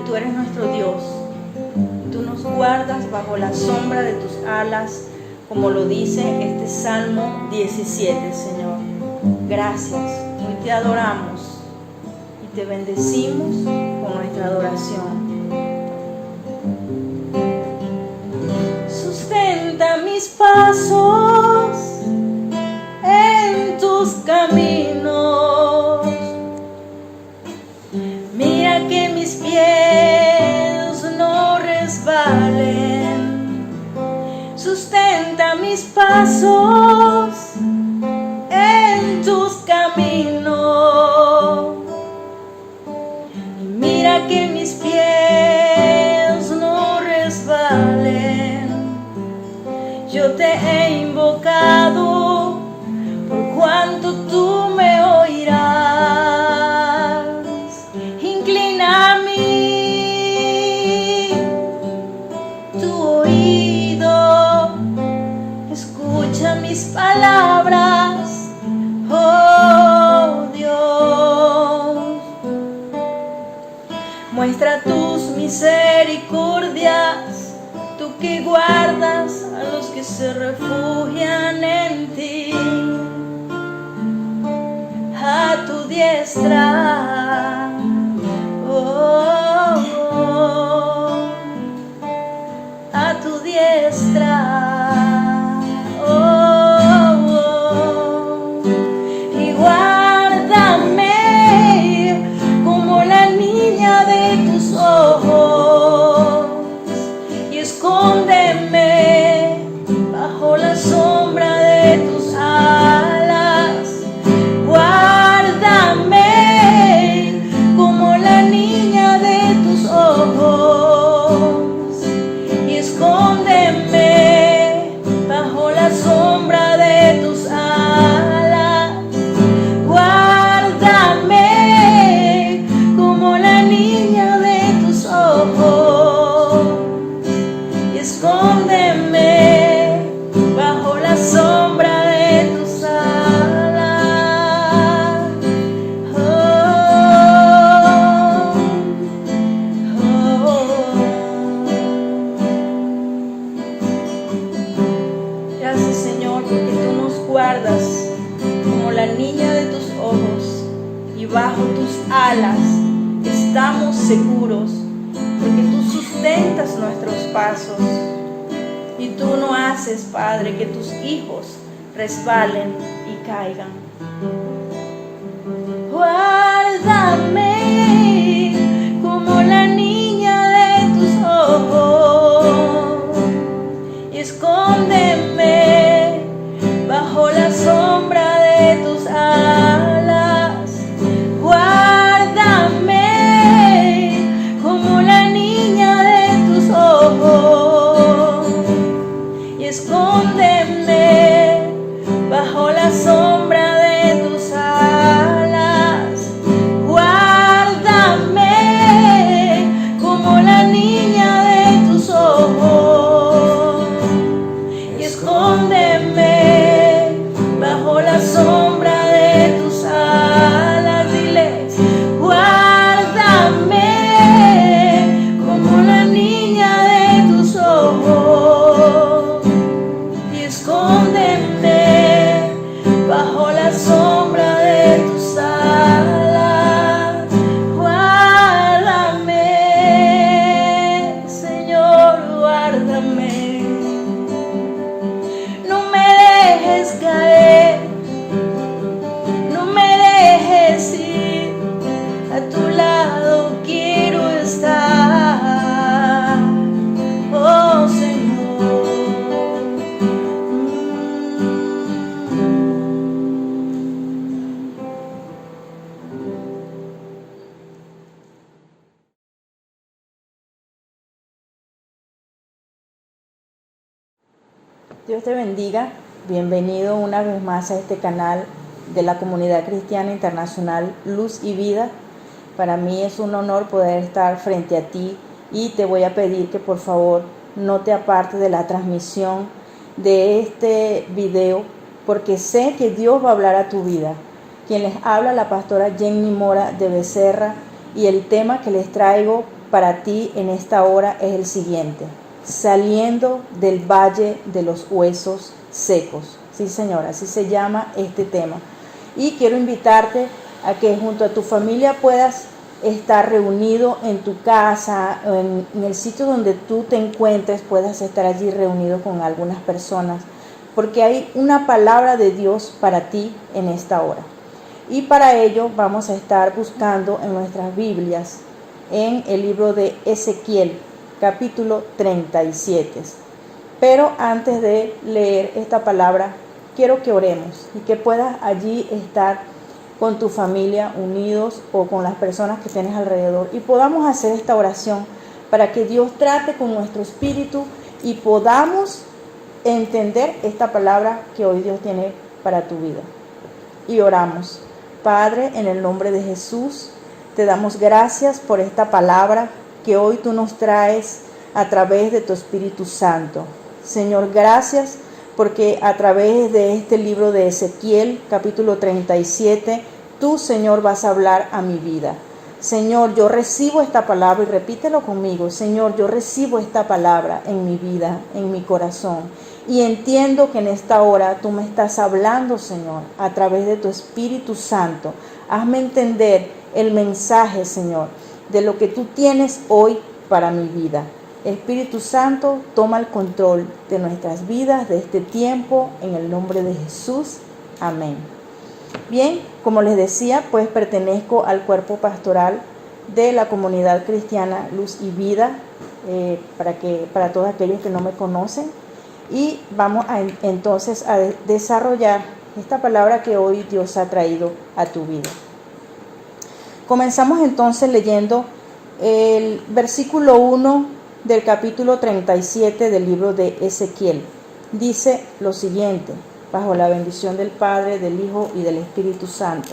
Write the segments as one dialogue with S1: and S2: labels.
S1: tú eres nuestro Dios. Tú nos guardas bajo la sombra de tus alas, como lo dice este Salmo 17, Señor. Gracias, hoy te adoramos y te bendecimos con nuestra adoración. Sustenta mis pasos en tus caminos. Mira que mis pies no resbalen. Sustenta mis pasos en tus caminos. Y mira que mis pies no resbalen. Yo te he invocado por cuanto tú me oirás. Inclina a mí tu oído, escucha mis palabras, oh Dios. Muestra tus misericordias, tú que guardas a los que se refugian en ti. A tu diestra, oh, oh, a tu diestra, oh, oh, y guárdame como la niña de tus ojos, y escóndeme bajo la sombra de tus alas. Guárdame como la niña de tus ojos, y escóndeme bajo la sombra de tus alas. Guárdame como la niña de tus ojos, y escóndeme bajo la sombra de tus alas. Oh, oh, oh. Gracias, Señor, porque tú nos guardas como la niña de tus ojos, y bajo tus alas estamos seguros, porque tú sustentas nuestros pasos. Y tú no haces, Padre, que tus hijos resbalen y caigan. Guárdame como la niña de tus ojos, y escóndeme bajo la sombra de tus alas. Guárdame como la niña de tus ojos, y escóndeme bajo la sombra de tus alas. Guárdame como la niña de tus ojos, y escóndeme bajo la sombra de tus alas. Diles, guárdame como la niña de tus ojos, y escóndeme bajo la sombra de tus alas. Guárdame, Señor, guárdame. No me dejes caer, no me dejes ir, a tu lado quiero estar, oh Señor. Dios te bendiga. Bienvenido una vez más a este canal de la Comunidad Cristiana Internacional Luz y Vida. Para mí es un honor poder estar frente a ti, y te voy a pedir que por favor no te apartes de la transmisión de este video, porque sé que Dios va a hablar a tu vida. Quien les habla, la pastora Jenny Mora de Becerra, y el tema que les traigo para ti en esta hora es el siguiente: saliendo del valle de los huesos secos. Sí, Señor, así se llama este tema. Y quiero invitarte a que junto a tu familia puedas estar reunido en tu casa, en el sitio donde tú te encuentres, puedas estar allí reunido con algunas personas, porque hay una palabra de Dios para ti en esta hora. Y para ello vamos a estar buscando en nuestras Biblias, en el libro de Ezequiel, capítulo 37. Pero antes de leer esta palabra, quiero que oremos y que puedas allí estar con tu familia unidos o con las personas que tienes alrededor y podamos hacer esta oración para que Dios trate con nuestro espíritu y podamos entender esta palabra que hoy Dios tiene para tu vida. Y oramos. Padre, en el nombre de Jesús, te damos gracias por esta palabra que hoy tú nos traes a través de tu Espíritu Santo. Señor, gracias porque a través de este libro de Ezequiel, capítulo 37, tú, Señor, vas a hablar a mi vida. Señor, yo recibo esta palabra y repítelo conmigo. Señor, yo recibo esta palabra en mi vida, en mi corazón. Y entiendo que en esta hora tú me estás hablando, Señor, a través de tu Espíritu Santo. Hazme entender el mensaje, Señor, de lo que tú tienes hoy para mi vida. Espíritu Santo, toma el control de nuestras vidas, de este tiempo, en el nombre de Jesús. Amén. Bien, como les decía, pues pertenezco al cuerpo pastoral de la comunidad cristiana Luz y Vida, para todos aquellos que no me conocen. Y vamos entonces a desarrollar esta palabra que hoy Dios ha traído a tu vida. Comenzamos entonces leyendo el versículo 1 del capítulo 37 del libro de Ezequiel. Dice lo siguiente, bajo la bendición del Padre, del Hijo y del Espíritu Santo.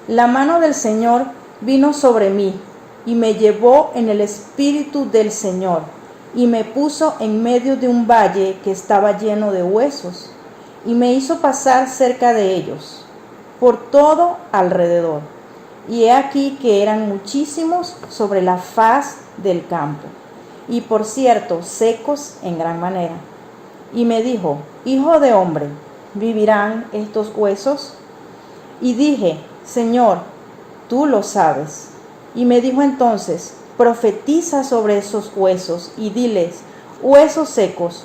S1: La mano del Señor vino sobre mí y me llevó en el Espíritu del Señor y me puso en medio de un valle que estaba lleno de huesos y me hizo pasar cerca de ellos, por todo alrededor. Y he aquí que eran muchísimos sobre la faz del campo, y por cierto, secos en gran manera. Y me dijo, hijo de hombre, ¿vivirán estos huesos? Y dije, Señor, tú lo sabes. Y me dijo entonces, profetiza sobre esos huesos y diles, huesos secos,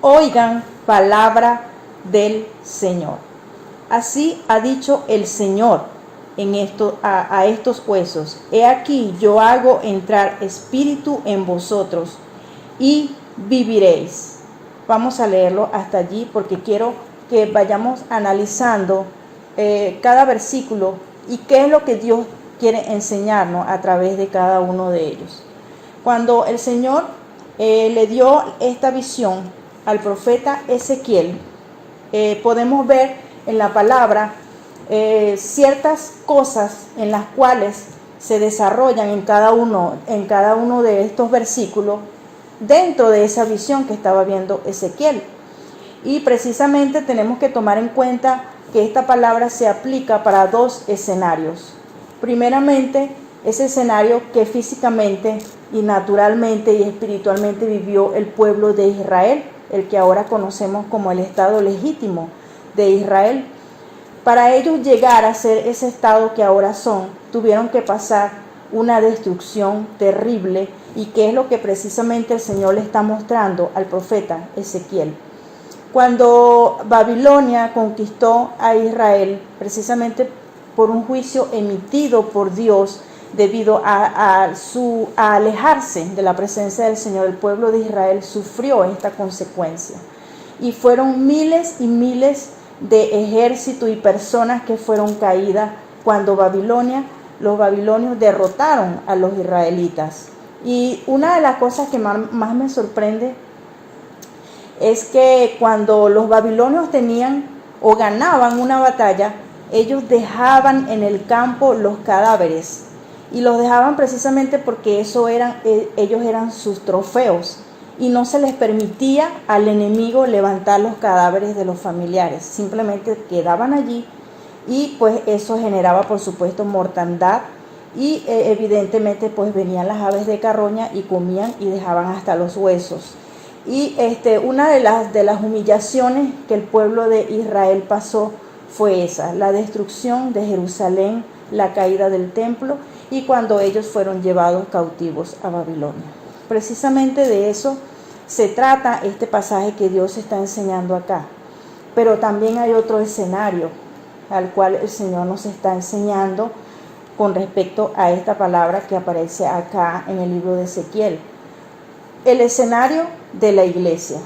S1: oigan palabra del Señor. Así ha dicho el Señor a estos huesos. He aquí, yo hago entrar espíritu en vosotros y viviréis. Vamos a leerlo hasta allí porque quiero que vayamos analizando cada versículo y qué es lo que Dios quiere enseñarnos a través de cada uno de ellos. Cuando el Señor le dio esta visión al profeta Ezequiel, podemos ver en la palabra ciertas cosas en las cuales se desarrollan en cada uno de estos versículos dentro de esa visión que estaba viendo Ezequiel. Y precisamente tenemos que tomar en cuenta que esta palabra se aplica para dos escenarios. Primeramente, ese escenario que físicamente y naturalmente y espiritualmente vivió el pueblo de Israel, el que ahora conocemos como el Estado legítimo de Israel. Para ellos llegar a ser ese estado que ahora son, tuvieron que pasar una destrucción terrible, y que es lo que precisamente el Señor le está mostrando al profeta Ezequiel. Cuando Babilonia conquistó a Israel, precisamente por un juicio emitido por Dios, debido a alejarse de la presencia del Señor, el pueblo de Israel sufrió esta consecuencia. Y fueron miles y miles de ejércitos y personas que fueron caídas cuando los babilonios derrotaron a los israelitas. Y una de las cosas que más me sorprende es que cuando los babilonios tenían o ganaban una batalla, ellos dejaban en el campo los cadáveres, y los dejaban precisamente porque ellos eran sus trofeos, y no se les permitía al enemigo levantar los cadáveres de los familiares, simplemente quedaban allí, y pues eso generaba por supuesto mortandad y evidentemente pues venían las aves de carroña y comían y dejaban hasta los huesos. Y una de las humillaciones que el pueblo de Israel pasó fue esa, la destrucción de Jerusalén, la caída del templo y cuando ellos fueron llevados cautivos a Babilonia. Precisamente de eso se trata este pasaje que Dios está enseñando acá. Pero también hay otro escenario al cual el Señor nos está enseñando con respecto a esta palabra que aparece acá en el libro de Ezequiel. El escenario de la iglesia.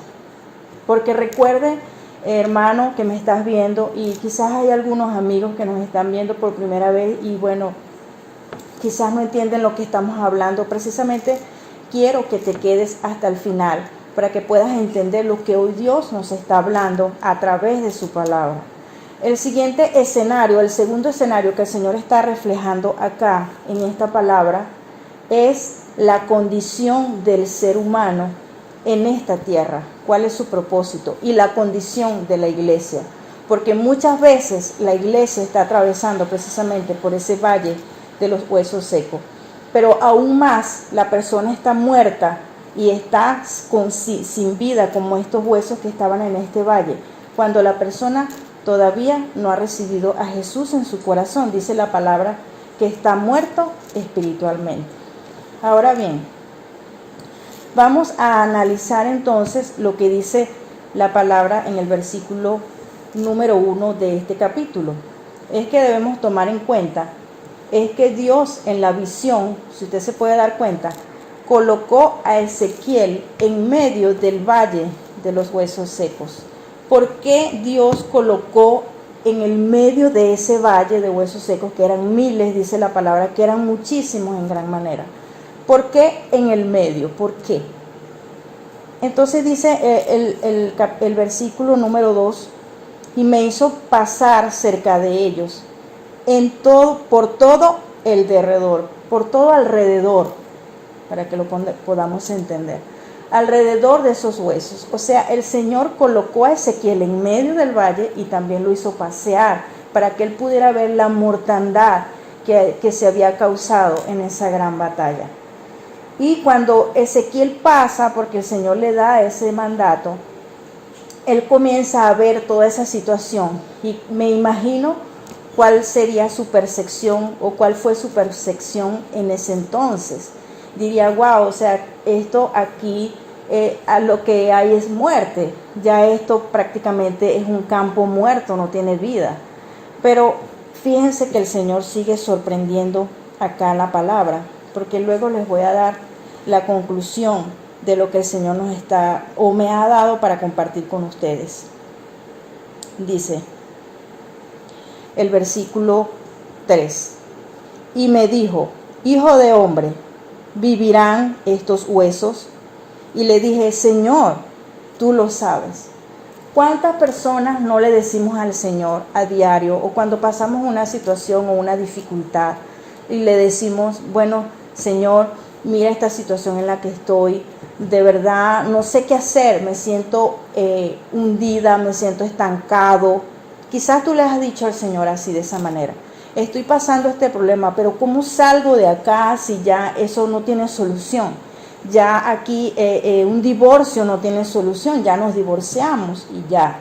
S1: Porque recuerde, hermano, que me estás viendo y quizás hay algunos amigos que nos están viendo por primera vez y bueno, quizás no entienden lo que estamos hablando. Precisamente quiero que te quedes hasta el final para que puedas entender lo que hoy Dios nos está hablando a través de su palabra. El siguiente escenario, el segundo escenario que el Señor está reflejando acá en esta palabra es la condición del ser humano en esta tierra. ¿Cuál es su propósito? Y la condición de la iglesia. Porque muchas veces la iglesia está atravesando precisamente por ese valle de los huesos secos. Pero aún más la persona está muerta y está sin vida como estos huesos que estaban en este valle. Cuando la persona todavía no ha recibido a Jesús en su corazón, dice la palabra que está muerto espiritualmente. Ahora bien, vamos a analizar entonces lo que dice la palabra en el versículo número 1 de este capítulo. Es que debemos tomar en cuenta, es que Dios en la visión, si usted se puede dar cuenta, colocó a Ezequiel en medio del valle de los huesos secos. ¿Por qué Dios colocó en el medio de ese valle de huesos secos, que eran miles, dice la palabra, que eran muchísimos en gran manera? ¿Por qué en el medio? ¿Por qué? Entonces dice el versículo número 2, y me hizo pasar cerca de ellos, por todo el derredor, por todo alrededor, para que lo podamos entender, alrededor de esos huesos. O sea, el Señor colocó a Ezequiel en medio del valle y también lo hizo pasear para que él pudiera ver la mortandad que se había causado en esa gran batalla. Y cuando Ezequiel pasa, porque el Señor le da ese mandato, él comienza a ver toda esa situación y me imagino cuál sería su percepción o cuál fue su percepción en ese entonces. Diría, wow, o sea, esto aquí a lo que hay es muerte, ya esto prácticamente es un campo muerto, no tiene vida. Pero fíjense que el Señor sigue sorprendiendo acá en la palabra, porque luego les voy a dar la conclusión de lo que el Señor nos está o me ha dado para compartir con ustedes. Dice el versículo 3, y me dijo, hijo de hombre, ¿vivirán estos huesos? Y le dije, Señor, tú lo sabes. ¿Cuántas personas no le decimos al Señor a diario o cuando pasamos una situación o una dificultad y le decimos, bueno, Señor, mira esta situación en la que estoy, de verdad no sé qué hacer, me siento hundida, me siento estancado? Quizás tú le has dicho al Señor así, de esa manera, estoy pasando este problema, pero ¿cómo salgo de acá si ya eso no tiene solución? Ya aquí un divorcio no tiene solución, ya nos divorciamos y ya.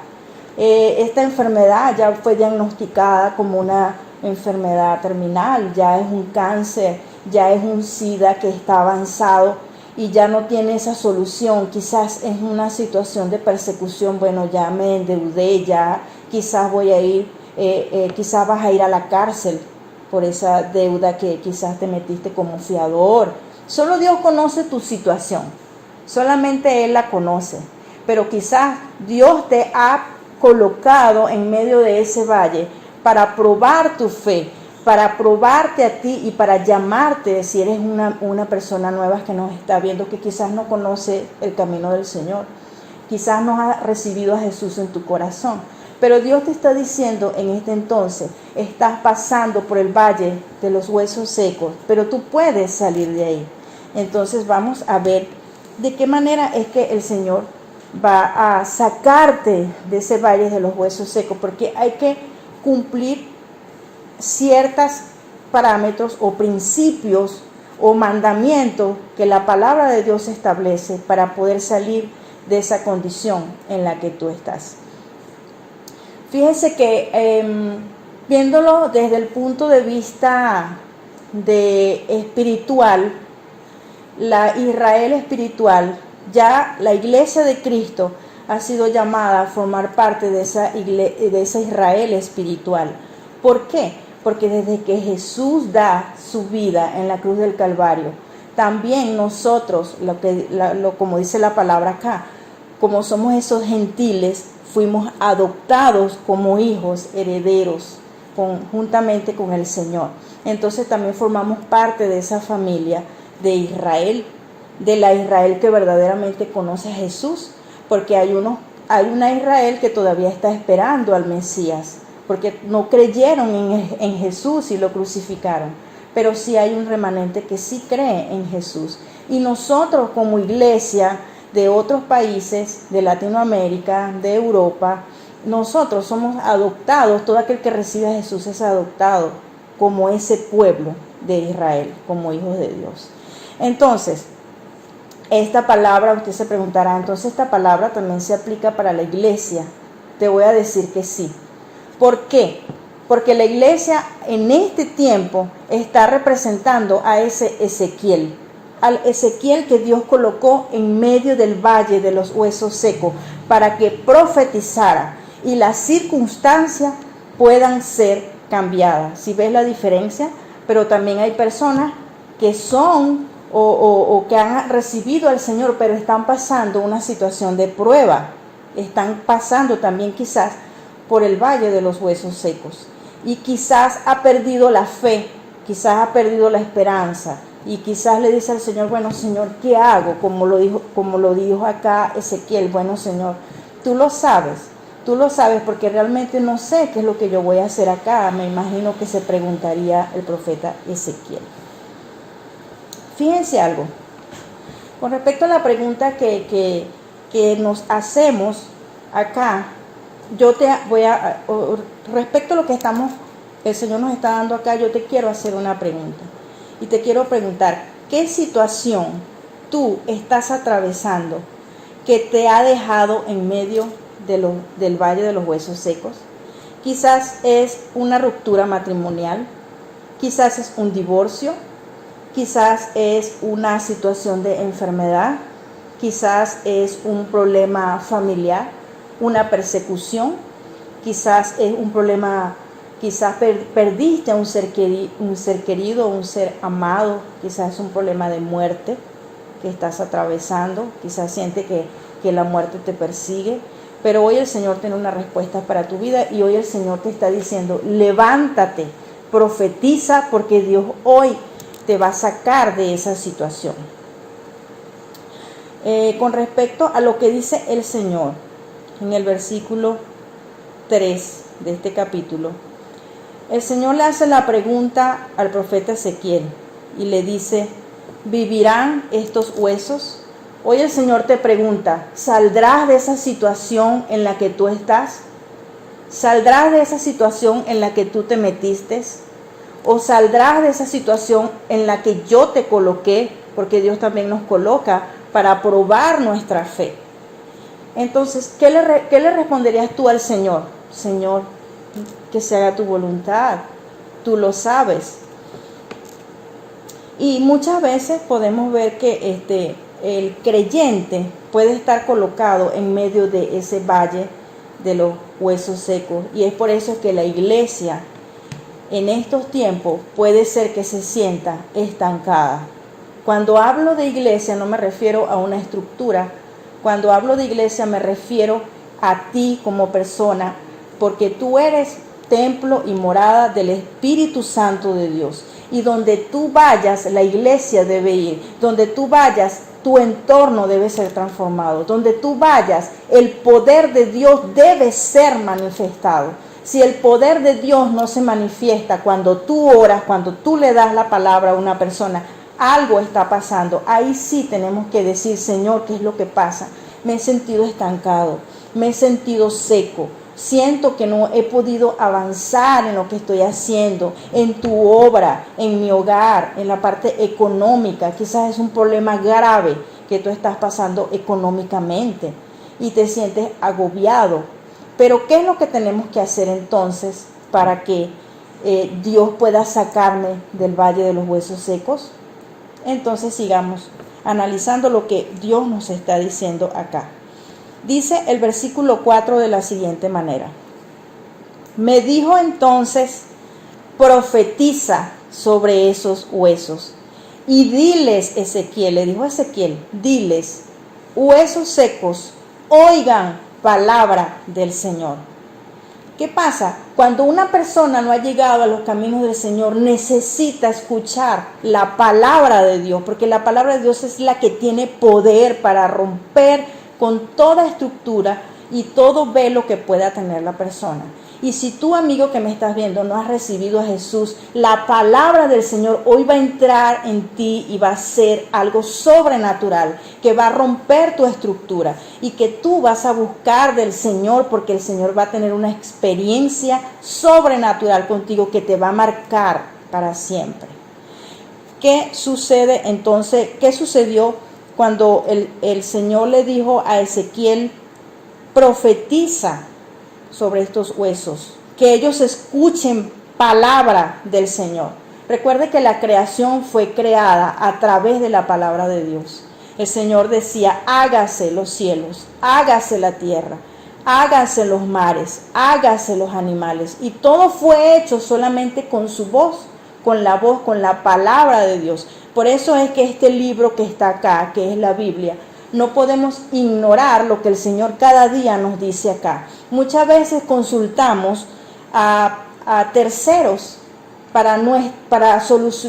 S1: Esta enfermedad ya fue diagnosticada como una enfermedad terminal, ya es un cáncer, ya es un SIDA que está avanzado y ya no tiene esa solución. Quizás es una situación de persecución, bueno, ya me endeudé, ya quizás voy a ir, quizás vas a ir a la cárcel por esa deuda que quizás te metiste como fiador. Solo Dios conoce tu situación, solamente Él la conoce, pero quizás Dios te ha colocado en medio de ese valle para probar tu fe, para probarte a ti y para llamarte, si eres una persona nueva que nos está viendo, que quizás no conoce el camino del Señor, quizás no has recibido a Jesús en tu corazón, pero Dios te está diciendo en este entonces, estás pasando por el valle de los huesos secos, pero tú puedes salir de ahí. Entonces vamos a ver de qué manera es que el Señor va a sacarte de ese valle de los huesos secos, porque hay que cumplir ciertas parámetros o principios o mandamientos que la palabra de Dios establece para poder salir de esa condición en la que tú estás. Fíjense que viéndolo desde el punto de vista de espiritual, la Israel espiritual, ya la iglesia de Cristo ha sido llamada a formar parte de esa Israel espiritual. ¿Por qué? Porque desde que Jesús da su vida en la cruz del Calvario, también nosotros, como dice la palabra acá, como somos esos gentiles, fuimos adoptados como hijos herederos juntamente con el Señor. Entonces también formamos parte de esa familia de Israel, de la Israel que verdaderamente conoce a Jesús, porque hay una Israel que todavía está esperando al Mesías, porque no creyeron en Jesús y lo crucificaron, pero sí hay un remanente que sí cree en Jesús. Y nosotros como iglesia de otros países, de Latinoamérica, de Europa, nosotros somos adoptados, todo aquel que recibe a Jesús es adoptado como ese pueblo de Israel, como hijos de Dios. Entonces, esta palabra, usted se preguntará, entonces esta palabra también se aplica para la iglesia. Te voy a decir que sí. ¿Por qué? Porque la iglesia en este tiempo está representando a ese Ezequiel, al Ezequiel que Dios colocó en medio del valle de los huesos secos para que profetizara y las circunstancias puedan ser cambiadas. Si ves la diferencia, pero también hay personas que son o que han recibido al Señor, pero están pasando una situación de prueba, están pasando también quizás por el valle de los huesos secos, y quizás ha perdido la fe, quizás ha perdido la esperanza, y quizás le dice al Señor, bueno Señor, ¿qué hago? Como lo dijo acá Ezequiel, bueno Señor, tú lo sabes porque realmente no sé qué es lo que yo voy a hacer acá. Me imagino que se preguntaría el profeta Ezequiel. Fíjense algo, con respecto a la pregunta que nos hacemos acá, respecto a lo que el Señor nos está dando acá, yo te quiero hacer una pregunta. Y te quiero preguntar, ¿qué situación tú estás atravesando que te ha dejado en medio del valle de los huesos secos? Quizás es una ruptura matrimonial, quizás es un divorcio, quizás es una situación de enfermedad, quizás es un problema familiar, una persecución, quizás es un problema, quizás perdiste a un ser querido, un ser amado, quizás es un problema de muerte que estás atravesando, quizás sientes que la muerte te persigue, pero hoy el Señor tiene una respuesta para tu vida y hoy el Señor te está diciendo, levántate, profetiza, porque Dios hoy te va a sacar de esa situación. Con respecto a lo que dice el Señor en el versículo 3 de este capítulo, el Señor le hace la pregunta al profeta Ezequiel y le dice, ¿vivirán estos huesos? Hoy el Señor te pregunta, ¿saldrás de esa situación en la que tú estás? ¿Saldrás de esa situación en la que tú te metiste? ¿O saldrás de esa situación en la que yo te coloqué? Porque Dios también nos coloca para probar nuestra fe. Entonces, ¿qué le responderías tú al Señor? Señor, que se haga tu voluntad, tú lo sabes. Y muchas veces podemos ver que el creyente puede estar colocado en medio de ese valle de los huesos secos, y es por eso que la iglesia en estos tiempos puede ser que se sienta estancada. Cuando hablo de iglesia no me refiero a una estructura, cuando hablo de iglesia me refiero a ti como persona, porque tú eres templo y morada del Espíritu Santo de Dios. Y donde tú vayas, la iglesia debe ir. Donde tú vayas, tu entorno debe ser transformado. Donde tú vayas, el poder de Dios debe ser manifestado. Si el poder de Dios no se manifiesta cuando tú oras, cuando tú le das la palabra a una persona, algo está pasando. Ahí sí tenemos que decir, Señor, ¿qué es lo que pasa? Me he sentido estancado, me he sentido seco. siento que no he podido avanzar en lo que estoy haciendo, en tu obra, en mi hogar, en la parte económica. Quizás es un problema grave que tú estás pasando económicamente y te sientes agobiado. Pero ¿qué es lo que tenemos que hacer entonces para que Dios pueda sacarme del valle de los huesos secos? Entonces sigamos analizando lo que Dios nos está diciendo acá. Dice el versículo 4 de la siguiente manera: me dijo entonces, profetiza sobre esos huesos y diles, Ezequiel, le dijo a Ezequiel, diles, huesos secos, oigan palabra del Señor. ¿Qué pasa? Cuando una persona no ha llegado a los caminos del Señor, necesita escuchar la palabra de Dios, porque la palabra de Dios es la que tiene poder para romper con toda estructura y todo velo que pueda tener la persona. Y si tú, amigo que me estás viendo, no has recibido a Jesús, la palabra del Señor hoy va a entrar en ti y va a ser algo sobrenatural, que va a romper tu estructura y que tú vas a buscar del Señor, porque el Señor va a tener una experiencia sobrenatural contigo que te va a marcar para siempre. ¿Qué sucede entonces? ¿Qué sucedió cuando el Señor le dijo a Ezequiel, profetiza sobre estos huesos, que ellos escuchen palabra del Señor? Recuerde que la creación fue creada a través de la palabra de Dios. El Señor decía, hágase los cielos, hágase la tierra, hágase los mares, hágase los animales. Y todo fue hecho solamente con su voz, con la palabra de Dios. Por eso es que este libro que está acá, que es la Biblia, no podemos ignorar lo que el Señor cada día nos dice acá. Muchas veces consultamos a terceros para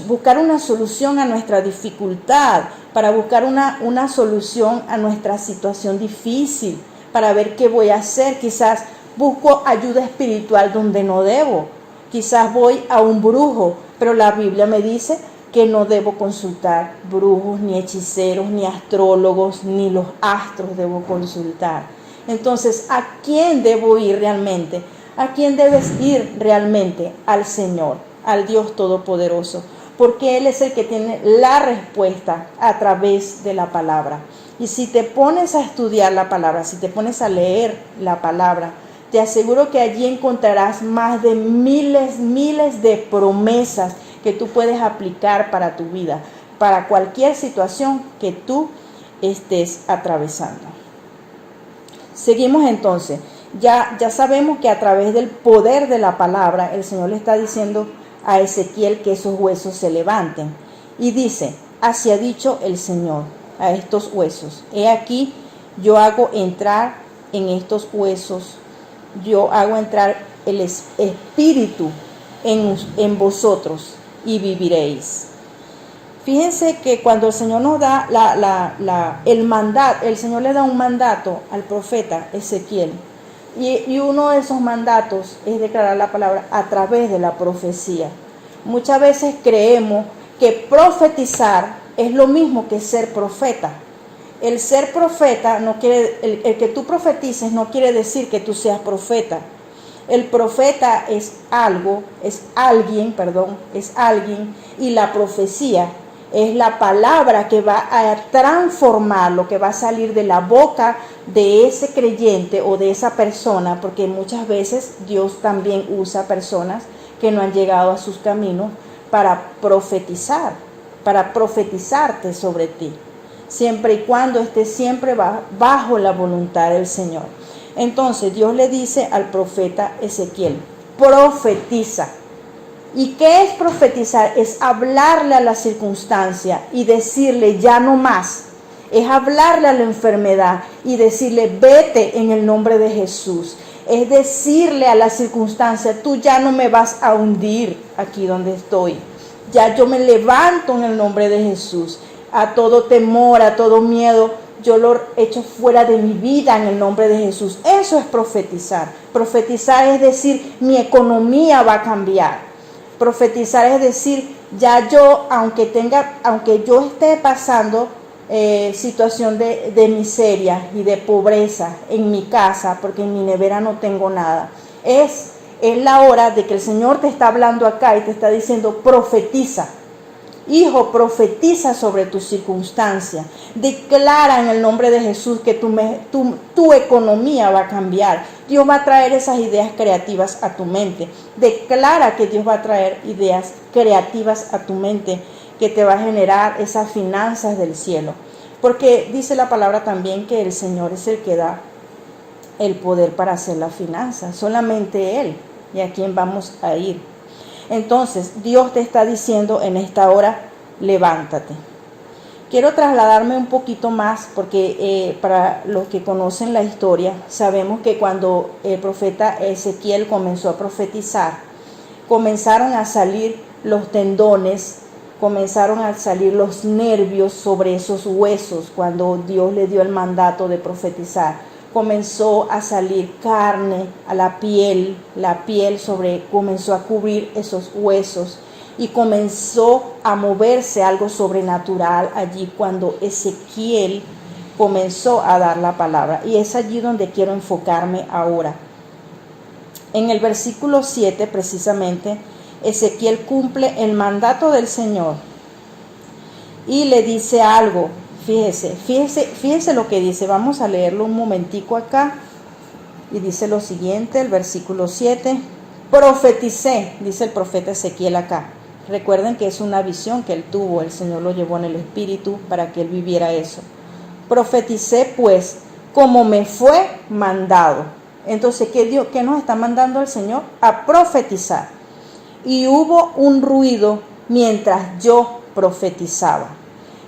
S1: buscar una solución a nuestra dificultad, para buscar una solución a nuestra situación difícil, para ver qué voy a hacer. Quizás busco ayuda espiritual donde no debo. Quizás voy a un brujo, pero la Biblia me dice que no debo consultar brujos, ni hechiceros, ni astrólogos, ni los astros debo consultar. Entonces, ¿a quién debo ir realmente? ¿A quién debes ir realmente? Al Señor, al Dios Todopoderoso, porque Él es el que tiene la respuesta a través de la palabra. Y si te pones a estudiar la palabra, si te pones a leer la palabra, te aseguro que allí encontrarás más de miles de promesas que tú puedes aplicar para tu vida, para cualquier situación que tú estés atravesando. Seguimos entonces. Ya sabemos que a través del poder de la palabra, el Señor le está diciendo a Ezequiel que esos huesos se levanten. Y dice, así ha dicho el Señor a estos huesos. He aquí, yo hago entrar en estos huesos, yo hago entrar el espíritu en vosotros y viviréis. Fíjense que cuando el Señor nos da el mandato, el Señor le da un mandato al profeta Ezequiel, y uno de esos mandatos es declarar la palabra a través de la profecía. Muchas veces creemos que profetizar es lo mismo que ser profeta. El ser profeta no quiere, el que tú profetices no quiere decir que tú seas profeta. El profeta es alguien, y la profecía es la palabra que va a transformar lo que va a salir de la boca de ese creyente o de esa persona, porque muchas veces Dios también usa personas que no han llegado a sus caminos para profetizarte sobre ti, siempre y cuando estés siempre bajo la voluntad del Señor. Entonces Dios le dice al profeta Ezequiel, profetiza. ¿Y qué es profetizar? Es hablarle a la circunstancia y decirle ya no más. Es hablarle a la enfermedad y decirle vete en el nombre de Jesús. Es decirle a la circunstancia, tú ya no me vas a hundir aquí donde estoy. Ya yo me levanto en el nombre de Jesús. A todo temor, a todo miedo, yo lo echo fuera de mi vida en el nombre de Jesús. Eso es profetizar. Profetizar es decir, mi economía va a cambiar. Profetizar es decir, ya yo, aunque yo esté pasando situación de miseria y de pobreza en mi casa, porque en mi nevera no tengo nada. Es la hora de que el Señor te está hablando acá y te está diciendo: profetiza. Hijo, profetiza sobre tu circunstancia. Declara en el nombre de Jesús que tu economía va a cambiar. Dios va a traer esas ideas creativas a tu mente. Declara que Dios va a traer ideas creativas a tu mente, que te va a generar esas finanzas del cielo. Porque dice la palabra también que el Señor es el que da el poder para hacer las finanzas. Solamente Él. ¿Y a quién vamos a ir? Entonces, Dios te está diciendo en esta hora: levántate. Quiero trasladarme un poquito más, porque para los que conocen la historia, sabemos que cuando el profeta Ezequiel comenzó a profetizar, comenzaron a salir los tendones, comenzaron a salir los nervios sobre esos huesos cuando Dios le dio el mandato de profetizar. Comenzó a salir carne a la piel comenzó a cubrir esos huesos y comenzó a moverse algo sobrenatural allí cuando Ezequiel comenzó a dar la palabra. Y es allí donde quiero enfocarme ahora. En el versículo 7 precisamente, Ezequiel cumple el mandato del Señor y le dice algo. Fíjese lo que dice. Vamos a leerlo un momentico acá. Y dice lo siguiente, el versículo 7. Profeticé, dice el profeta Ezequiel acá. Recuerden que es una visión que él tuvo. El Señor lo llevó en el espíritu para que él viviera eso. Profeticé pues como me fue mandado. Entonces, ¿qué nos está mandando el Señor? A profetizar. Y hubo un ruido mientras yo profetizaba.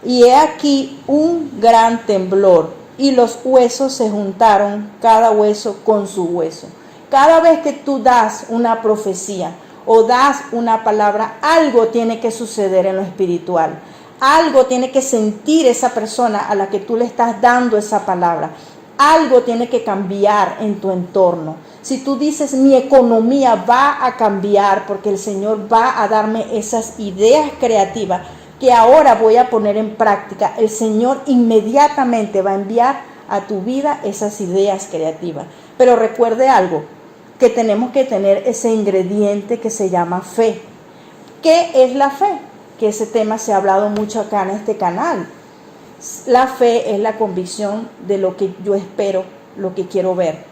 S1: Y he aquí un gran temblor, y los huesos se juntaron, cada hueso con su hueso. Cada vez que tú das una profecía o das una palabra, algo tiene que suceder en lo espiritual. Algo tiene que sentir esa persona a la que tú le estás dando esa palabra. Algo tiene que cambiar en tu entorno. Si tú dices: mi economía va a cambiar porque el Señor va a darme esas ideas creativas que ahora voy a poner en práctica, el Señor inmediatamente va a enviar a tu vida esas ideas creativas. Pero recuerde algo, que tenemos que tener ese ingrediente que se llama fe. ¿Qué es la fe? Que ese tema se ha hablado mucho acá en este canal. La fe es la convicción de lo que yo espero, lo que quiero ver.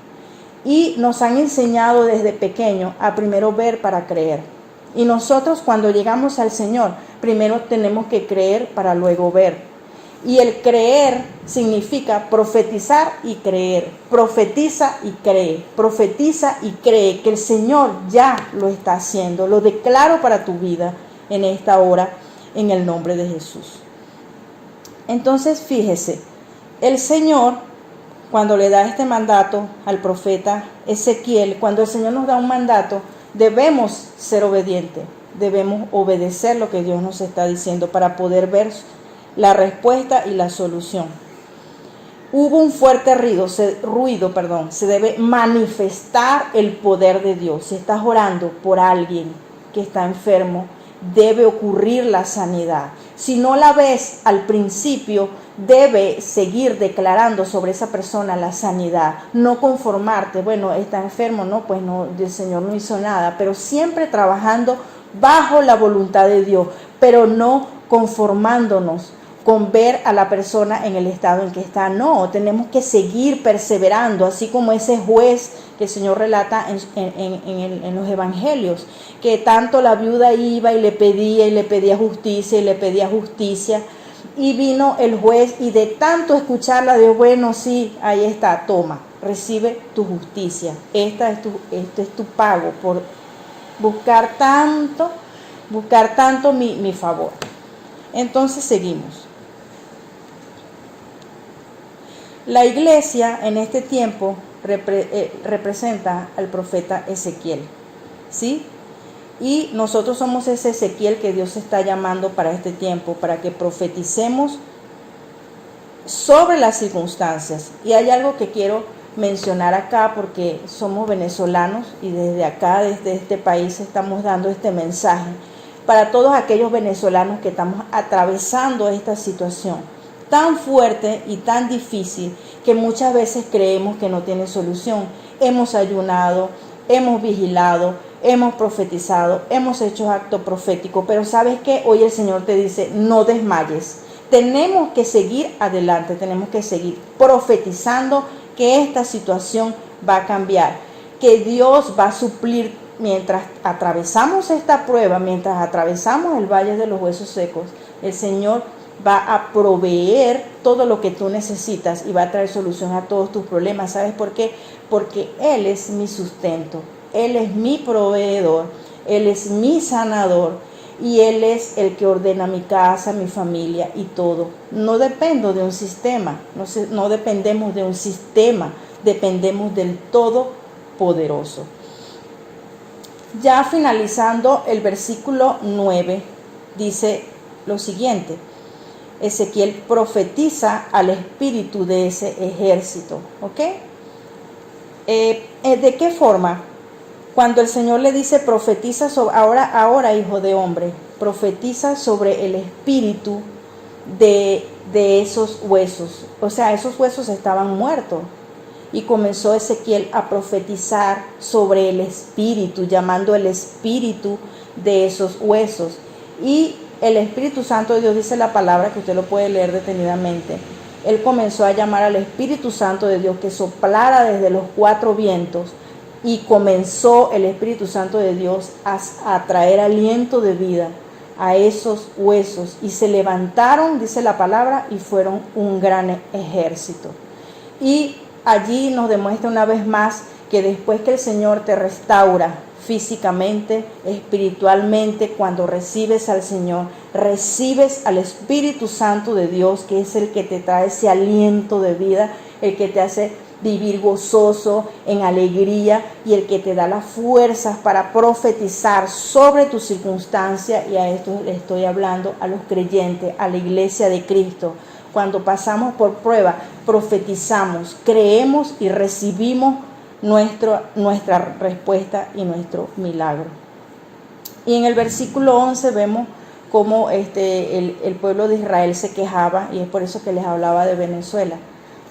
S1: Y nos han enseñado desde pequeño a primero ver para creer. Y nosotros cuando llegamos al Señor, primero tenemos que creer para luego ver. Y el creer significa profetizar y creer. Profetiza y cree. Profetiza y cree que el Señor ya lo está haciendo. Lo declaro para tu vida en esta hora, en el nombre de Jesús. Entonces, fíjese, el Señor, cuando le da este mandato al profeta Ezequiel, cuando el Señor nos da un mandato, debemos ser obedientes, debemos obedecer lo que Dios nos está diciendo para poder ver la respuesta y la solución. Hubo un fuerte ruido, se debe manifestar el poder de Dios. Si estás orando por alguien que está enfermo, debe ocurrir la sanidad. Si no la ves al principio, debe seguir declarando sobre esa persona la sanidad. No conformarte, bueno, está enfermo, no, pues no, el Señor no hizo nada, pero siempre trabajando bajo la voluntad de Dios, pero no conformándonos con ver a la persona en el estado en que está. No, tenemos que seguir perseverando, así como ese juez que el Señor relata en los evangelios, que tanto la viuda iba y le pedía justicia y le pedía justicia, y vino el juez y de tanto escucharla dijo: bueno, sí, ahí está, toma, recibe tu justicia, este es tu pago por buscar tanto mi favor. Entonces seguimos. La iglesia en este tiempo representa al profeta Ezequiel, ¿sí? Y nosotros somos ese Ezequiel que Dios está llamando para este tiempo, para que profeticemos sobre las circunstancias. Y hay algo que quiero mencionar acá, porque somos venezolanos y desde acá, desde este país, estamos dando este mensaje para todos aquellos venezolanos que estamos atravesando esta situación. tan fuerte y tan difícil que muchas veces creemos que no tiene solución. Hemos ayunado, hemos vigilado, hemos profetizado, hemos hecho acto profético, pero ¿sabes qué? Hoy el Señor te dice, no desmayes. Tenemos que seguir adelante, tenemos que seguir profetizando que esta situación va a cambiar, que Dios va a suplir mientras atravesamos esta prueba, mientras atravesamos el valle de los huesos secos. El Señor va a proveer todo lo que tú necesitas y va a traer solución a todos tus problemas. ¿Sabes por qué? Porque Él es mi sustento, Él es mi proveedor, Él es mi sanador y Él es el que ordena mi casa, mi familia y todo. No dependo de un sistema, no dependemos de un sistema, dependemos del Todopoderoso. Ya finalizando el versículo 9 dice lo siguiente: Ezequiel profetiza al espíritu de ese ejército, ¿ok? ¿De qué forma? Cuando el Señor le dice profetiza sobre, ahora hijo de hombre, profetiza sobre el espíritu de esos huesos. O sea, esos huesos estaban muertos. Y comenzó Ezequiel a profetizar sobre el espíritu, llamando el espíritu de esos huesos. Y el Espíritu Santo de Dios, dice la palabra, que usted lo puede leer detenidamente. Él comenzó a llamar al Espíritu Santo de Dios que soplara desde los cuatro vientos, y comenzó el Espíritu Santo de Dios a traer aliento de vida a esos huesos, y se levantaron, dice la palabra, y fueron un gran ejército. Y allí nos demuestra una vez más que después que el Señor te restaura físicamente, espiritualmente, cuando recibes al Señor, recibes al Espíritu Santo de Dios, que es el que te trae ese aliento de vida, el que te hace vivir gozoso, en alegría, y el que te da las fuerzas para profetizar sobre tu circunstancia. Y a esto le estoy hablando a los creyentes, a la iglesia de Cristo. Cuando pasamos por prueba, profetizamos, creemos y recibimos nuestra respuesta y nuestro milagro. Y en el versículo 11 vemos cómo el pueblo de Israel se quejaba, y es por eso que les hablaba de Venezuela.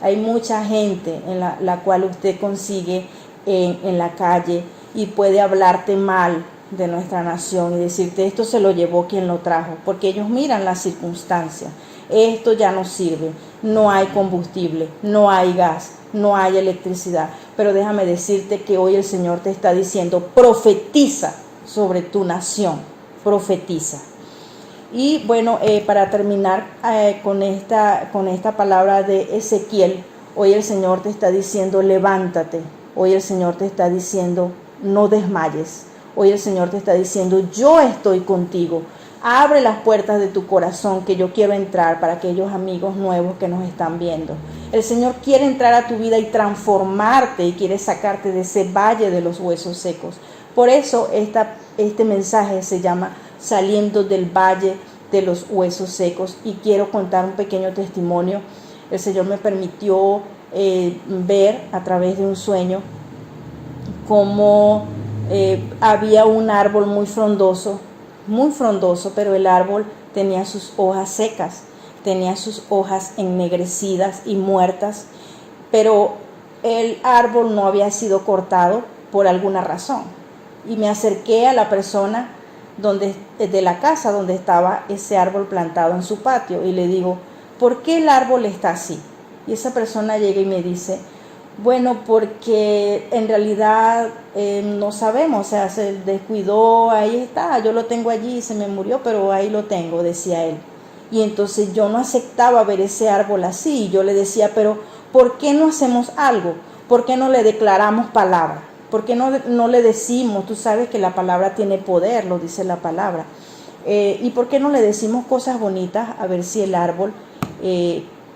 S1: Hay mucha gente en la cual usted consigue en la calle y puede hablarte mal de nuestra nación y decirte esto se lo llevó quien lo trajo, porque ellos miran las circunstancias. Esto ya no sirve, no hay combustible, no hay gas, no hay electricidad. Pero déjame decirte que hoy el Señor te está diciendo, profetiza sobre tu nación, profetiza. Y bueno, para terminar con esta palabra de Ezequiel, hoy el Señor te está diciendo, levántate. Hoy el Señor te está diciendo, no desmayes. Hoy el Señor te está diciendo, yo estoy contigo. Abre las puertas de tu corazón, que yo quiero entrar, para aquellos amigos nuevos que nos están viendo. El Señor quiere entrar a tu vida y transformarte, y quiere sacarte de ese valle de los huesos secos. Por eso este mensaje se llama Saliendo del Valle de los Huesos Secos. Y quiero contar un pequeño testimonio. El Señor me permitió ver a través de un sueño cómo había un árbol muy frondoso, pero el árbol tenía sus hojas secas, tenía sus hojas ennegrecidas y muertas, pero el árbol no había sido cortado por alguna razón. Y me acerqué a la persona de la casa donde estaba ese árbol plantado en su patio, y le digo, ¿por qué el árbol está así? Y esa persona llega y me dice, bueno, porque en realidad no sabemos, o sea, se descuidó, ahí está, yo lo tengo allí, se me murió, pero ahí lo tengo, decía él. Y entonces yo no aceptaba ver ese árbol así, y yo le decía, pero ¿por qué no hacemos algo? ¿Por qué no le declaramos palabra? ¿Por qué no le decimos? Tú sabes que la palabra tiene poder, lo dice la palabra. ¿Y por qué no le decimos cosas bonitas a ver si el árbol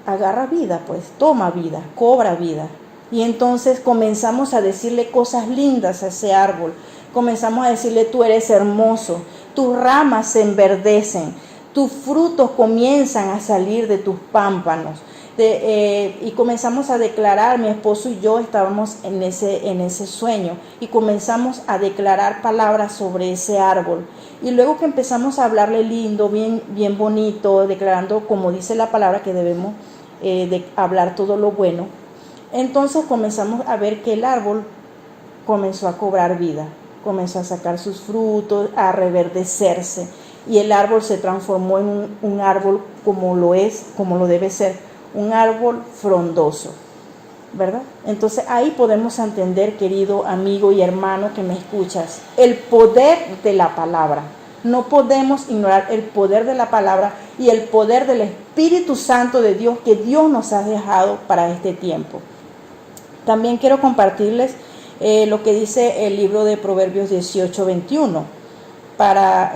S1: agarra vida? Pues toma vida, cobra vida. Y entonces comenzamos a decirle cosas lindas a ese árbol. Comenzamos a decirle, tú eres hermoso, tus ramas se enverdecen, tus frutos comienzan a salir de tus pámpanos. Y comenzamos a declarar, mi esposo y yo estábamos en ese sueño, y comenzamos a declarar palabras sobre ese árbol. Y luego que empezamos a hablarle lindo, bien bonito, declarando, como dice la palabra, que debemos de hablar todo lo bueno, entonces comenzamos a ver que el árbol comenzó a cobrar vida, comenzó a sacar sus frutos, a reverdecerse, y el árbol se transformó en un árbol como lo debe ser, un árbol frondoso, ¿verdad? Entonces ahí podemos entender, querido amigo y hermano que me escuchas, el poder de la palabra. No podemos ignorar el poder de la palabra y el poder del Espíritu Santo de Dios que Dios nos ha dejado para este tiempo. También quiero compartirles lo que dice el libro de Proverbios 18:21, para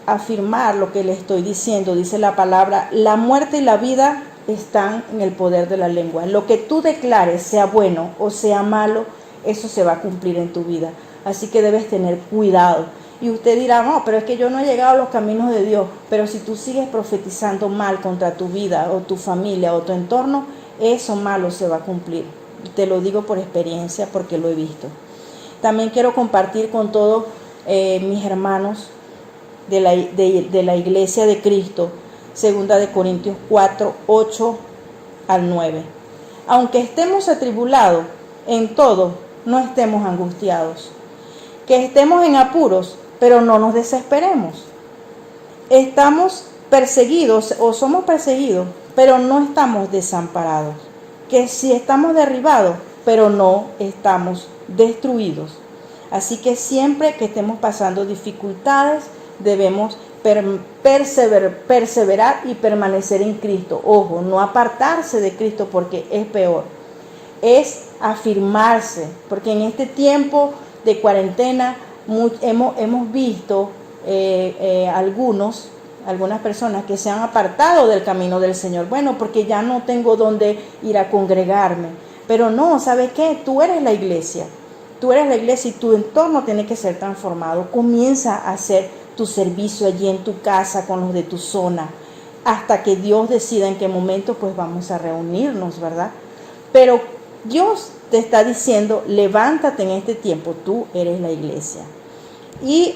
S1: afirmar lo que le estoy diciendo. Dice la palabra: la muerte y la vida están en el poder de la lengua. Lo que tú declares, sea bueno o sea malo, eso se va a cumplir en tu vida. Así que debes tener cuidado. Y usted dirá: no, pero es que yo no he llegado a los caminos de Dios. Pero si tú sigues profetizando mal contra tu vida o tu familia o tu entorno, eso malo se va a cumplir. Te lo digo por experiencia, porque lo he visto. También quiero compartir con todos mis hermanos de la Iglesia de Cristo, 2 de Corintios 4, 8 al 9. Aunque estemos atribulados en todo, no estemos angustiados. Que estemos en apuros, pero no nos desesperemos. Estamos perseguidos o somos perseguidos, pero no estamos desamparados. Que si estamos derribados, pero no estamos destruidos. Así que siempre que estemos pasando dificultades, debemos perseverar y permanecer en Cristo. Ojo, no apartarse de Cristo, porque es peor. Es afirmarse, porque en este tiempo de cuarentena hemos visto algunas personas que se han apartado del camino del Señor. Bueno, porque ya no tengo dónde ir a congregarme. Pero no, ¿sabes qué? Tú eres la iglesia. Tú eres la iglesia y tu entorno tiene que ser transformado. Comienza a hacer tu servicio allí en tu casa con los de tu zona, hasta que Dios decida en qué momento pues vamos a reunirnos, ¿verdad? Pero Dios te está diciendo: levántate en este tiempo, tú eres la iglesia. Y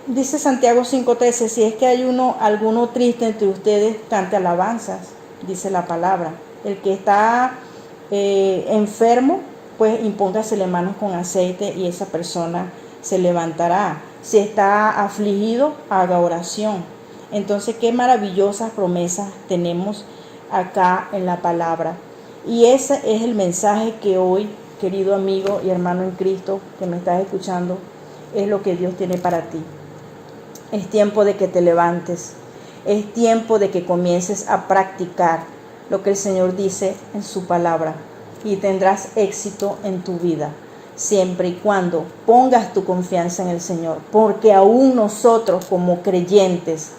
S1: dice Santiago 5:13: si es que hay alguno triste entre ustedes, cante alabanzas, dice la palabra. El que está enfermo, pues impóngasele manos con aceite y esa persona se levantará. Si está afligido, haga oración. Entonces, qué maravillosas promesas tenemos acá en la palabra. Y ese es el mensaje que hoy, querido amigo y hermano en Cristo que me estás escuchando, es lo que Dios tiene para ti. Es tiempo de que te levantes. Es tiempo de que comiences a practicar lo que el Señor dice en su palabra, y tendrás éxito en tu vida, siempre y cuando pongas tu confianza en el Señor, porque aún nosotros como creyentes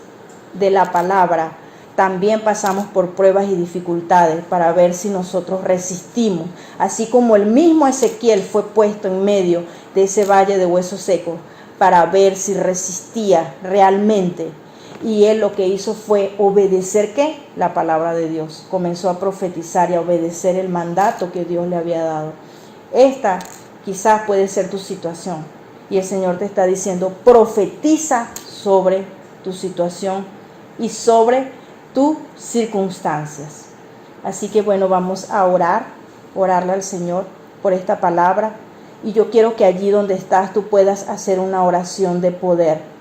S1: de la palabra también pasamos por pruebas y dificultades para ver si nosotros resistimos, así como el mismo Ezequiel fue puesto en medio de ese valle de huesos secos para ver si resistía realmente. Y él lo que hizo fue obedecer, ¿qué? La palabra de Dios. Comenzó a profetizar y a obedecer el mandato que Dios le había dado. Esta quizás puede ser tu situación. Y el Señor te está diciendo: profetiza sobre tu situación y sobre tus circunstancias. Así que bueno, vamos a orarle al Señor por esta palabra. Y yo quiero que allí donde estás tú puedas hacer una oración de poder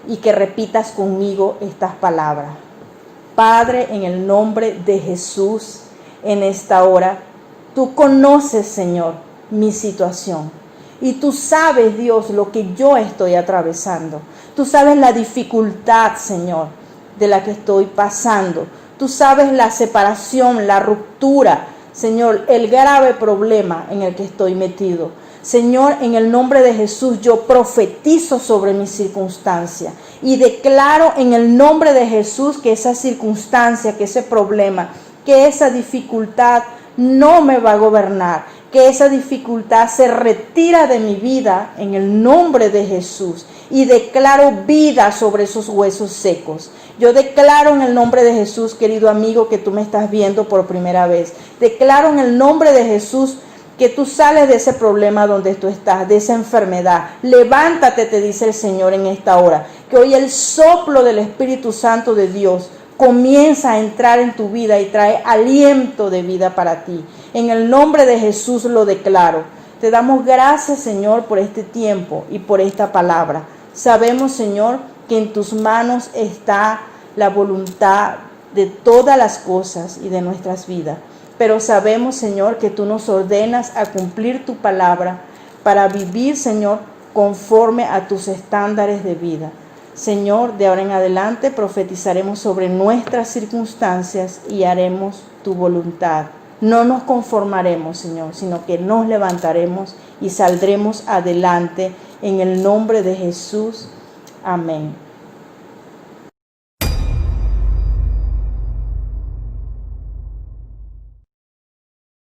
S1: y que repitas conmigo estas palabras. Padre, en el nombre de Jesús, en esta hora, tú conoces, Señor, mi situación. Y tú sabes, Dios, lo que yo estoy atravesando. Tú sabes la dificultad, Señor, de la que estoy pasando. Tú sabes la separación, la ruptura, Señor, el grave problema en el que estoy metido. Señor, en el nombre de Jesús, yo profetizo sobre mi circunstancia y declaro en el nombre de Jesús que esa circunstancia, que ese problema, que esa dificultad no me va a gobernar, que esa dificultad se retira de mi vida en el nombre de Jesús, y declaro vida sobre esos huesos secos. Yo declaro en el nombre de Jesús, querido amigo, que tú me estás viendo por primera vez. Declaro en el nombre de Jesús que tú sales de ese problema donde tú estás, de esa enfermedad. Levántate, te dice el Señor en esta hora. Que hoy el soplo del Espíritu Santo de Dios comienza a entrar en tu vida y trae aliento de vida para ti. En el nombre de Jesús lo declaro. Te damos gracias, Señor, por este tiempo y por esta palabra. Sabemos, Señor, que en tus manos está la voluntad de todas las cosas y de nuestras vidas. Pero sabemos, Señor, que tú nos ordenas a cumplir tu palabra para vivir, Señor, conforme a tus estándares de vida. Señor, de ahora en adelante profetizaremos sobre nuestras circunstancias y haremos tu voluntad. No nos conformaremos, Señor, sino que nos levantaremos y saldremos adelante en el nombre de Jesús. Amén.